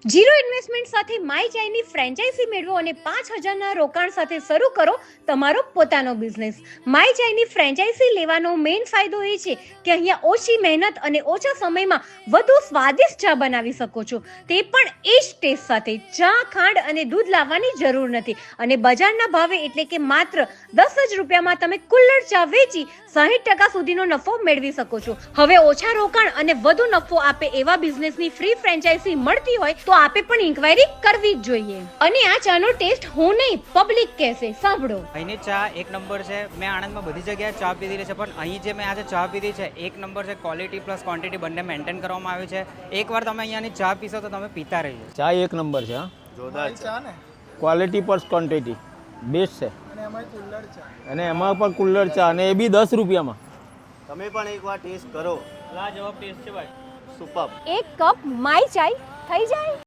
Zero investment સાથે my ચાયની franchise મેળવો અને 5,000ના રોકાણ સાથે શરૂ કરો તમારો પોતાનો બિઝનેસ. માય ચાયની ફ્રેન્ચાઇઝી લેવાનો મેઇન ફાયદો એ છે કે અહીંયા ઓછી મહેનત અને ઓછા સમયમાં વધુ સ્વાદિષ્ટ ચા બનાવી શકો છો, તે પણ એ જ ટેસ્ટ સાથે. ચા, ખાંડ અને દૂધ લાવવાની જરૂર નથી અને બજારના ભાવે એટલે કે માત્ર 10 જ રૂપિયામાં તમે કુલ્લડ ચા વેચી 60% સુધીનો નફો મેળવી શકો છો. હવે ઓછા રોકાણ અને વધુ નફો આપે એવા બિઝનેસની ફ્રી ફ્રેન્ચાઇઝી મળતી હોય તો આપે પણ ઇન્ક્વાયરી કરવી જ જોઈએ. અને આ ચાનો ટેસ્ટ હું નહીં, પબ્લિક કહેશે. સાંભળો. અહીંની ચા એક નંબર છે. મેં આણંદમાં બધી જગ્યાએ ચા પીધી છે, પણ અહીં જે મેં આજે ચા પીધી છે એક નંબર છે. ક્વોલિટી પ્લસ ક્વોન્ટિટી બંને મેન્ટેન કરવામાં આવ્યું છે. એકવાર તમે અહીંયાની ચા પીશો તો તમે પીતા રહીએ. ચા એક નંબર છે. જોરદાર ચા ને ક્વોલિટી પ્લસ ક્વોન્ટિટી બેસ્ટ છે. અને એમાં કુલ્લડ ચા અને એમાં પણ કુલ્લડ ચા અને એ બી 10 રૂપિયામાં. તમે પણ એકવાર ટેસ્ટ કરો. લાજવાબ ટેસ્ટ છે ભાઈ. સુપર. એક કપ માય ચાય થઈ જાય.